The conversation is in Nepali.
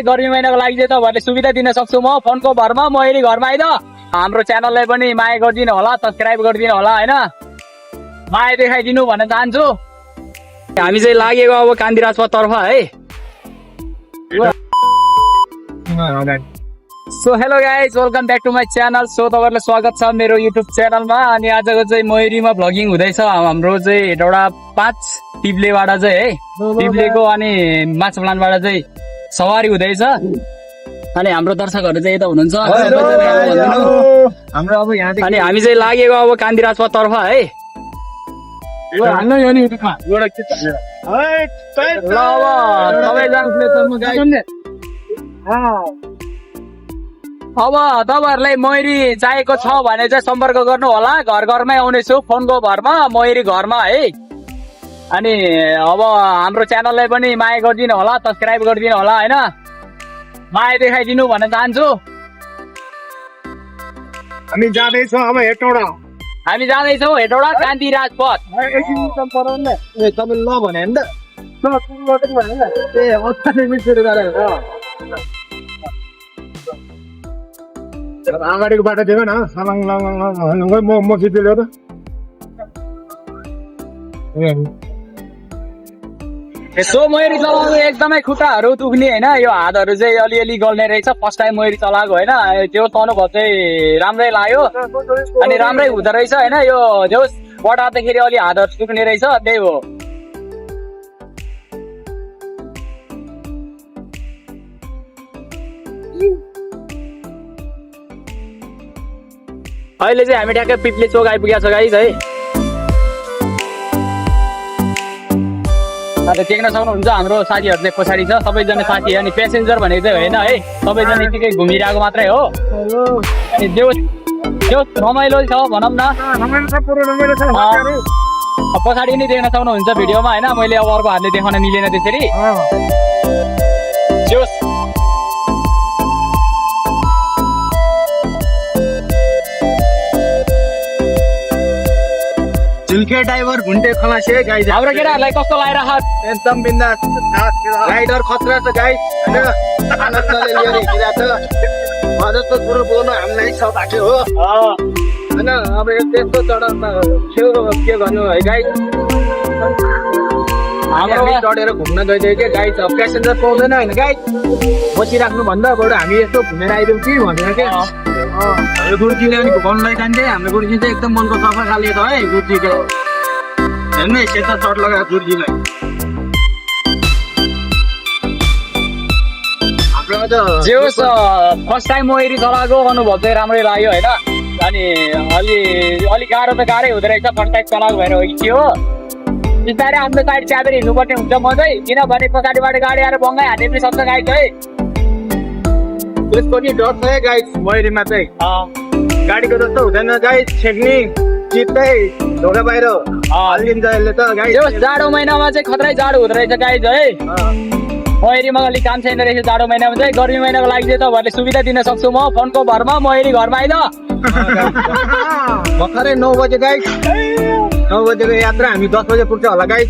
गर्मी महिनाको लागि चाहिँ तपाईँहरूले सुविधा दिन सक्छु म फोनको भरमा मयरी घरमा आइद हाम्रो च्यानललाई पनि माया गरिदिनु होला सब्सक्राइब गरिदिनु होला हैन माया देखाइदिनु भन्न चाहन्छु हामी चाहिँ लागेको अब कान्ति राजपथ तर्फ है so hello guys welcome back to my channel so तपाईँहरूलाई स्वागत छ मेरो युट्युब च्यानलमा अनि आजको चाहिँ मयरीमा भ्लगिङ हुँदैछ हाम्रो चाहिँ एउटा 5 टिप्लेबाट चाहिँ है टिप्लेको अनि माछाप्लानबाट चाहिँ सवारी हुँदैछ अनि हाम्रो दर्शकहरू चाहिँ यता हुनुहुन्छ अनि हामी चाहिँ लागेको अब कान्ति राजपथ तर्फ है अब तपाईँहरूलाई मयरी चाहिएको छ भने चाहिँ सम्पर्क गर्नु होला घर घरमै आउनेछु फोनको भरमा मयरी घरमा है अनि अब हाम्रो च्यानललाई पनि माया गरिदिनु होला सब्सक्राइब गरिदिनु होला हैन माया देखाइदिनु भन्न चाहन्छु हामी जाँदैछौँ अब हेटौडा हामी जाँदैछौँ हेटौडा कान्ति राजपथ तपाईँ ल भने नि त अगाडिको बाटो दियो न सलाङ म खिच्छु त सो मयरी चलाएको एकदमै खुट्टाहरू दुख्ने होइन यो हातहरू चाहिँ अलिअलि गल्ने रहेछ फर्स्ट टाइम मयरी चलाएको होइन त्यो अनुभव चाहिँ राम्रै लाग्यो अनि राम्रै हुँदो रहेछ होइन यो जो बढाउँदाखेरि अलि हातहरू दुख्ने रहेछ त्यही हो अहिले चाहिँ हामी ट्याक्कै पिप्ले चोक आइपुगेको छ गाइस है देख्न सक्नुहुन्छ हाम्रो साथीहरू चाहिँ पछाडि छ सबैजना साथी अनि प्यासेन्जर भनेको चाहिँ होइन है सबैजना यतिकै घुमिरहेको मात्रै हो अनि जो रमाइलो छ भनौँ न पछाडि नै देख्न सक्नुहुन्छ भिडियोमा होइन मैले अब अर्को हातले देखाउन मिलेन त्यसरी झुल्के ड्राइभर घुन्टे खलासे गाइस हाम्रो केटाहरूलाई कस्तो लागिरहेको एकदम बिन्दास राइडर खतरा छ गाइस हैन आनन्दले लिएर हिँडिरहेको छ जस्तो कुरो बोल्नु हामीलाई छ भएको हो हैन अब त्यस्तो चढाउमा के गर्नु है गाइस हाम्रो चढेर घुम्न गइदियो के गाइस प्यासेन्जर पाउँदैन हैन गाइस बसिराख्नु भन्दा बरु हामी यस्तो घुमेर आइदिउँ कि भनेर के हाम्रो गुरुजीले अनि घुमाउनुलाई जान्थे हाम्रो गुरुजी चाहिँ एकदम मनको सफा खाले छ है गुरुजीको हेर्नु है सेता सर्ट लगाएको गुरुजीलाई जे होस् फर्स्ट टाइम मयरी चलाएको अनुभव चाहिँ राम्रै लाग्यो होइन अनि अलि गाह्रो त गाह्रै हुँदो रहेछ फर्स्ट टाइम चलाएको भएर हो कि के हो बिस्तारै आफ्नो साइड च्यापेर हिँड्नुपर्ने हुन्छ म चाहिँ किनभने पछाडिबाट गाडी आएर बङ्गाइ हान्ने पनि सक्छ गाइस है त्यसको नि डर छ है गाइस मयरीमा चाहिँ गाडीको जस्तो हुँदैन गाइस छेक्ने चित्तै ढोका बाहिर हल्लिन्छ यसले त गाइस जाडो महिनामा चाहिँ खतरै जाडो हुँदो रहेछ गाइस है मयरीमा अलिक काम छैन रहेछ जाडो महिनामा चाहिँ गर्मी महिनाको लागि चाहिँ तपाईँहरूले सुविधा दिन सक्छु म फोनको भरमा मयरी घरमा आइद भर्खरै 9 बजे गाइस 9 बजेको यात्रा हामी 10 बजे पुग्छ होला गाइस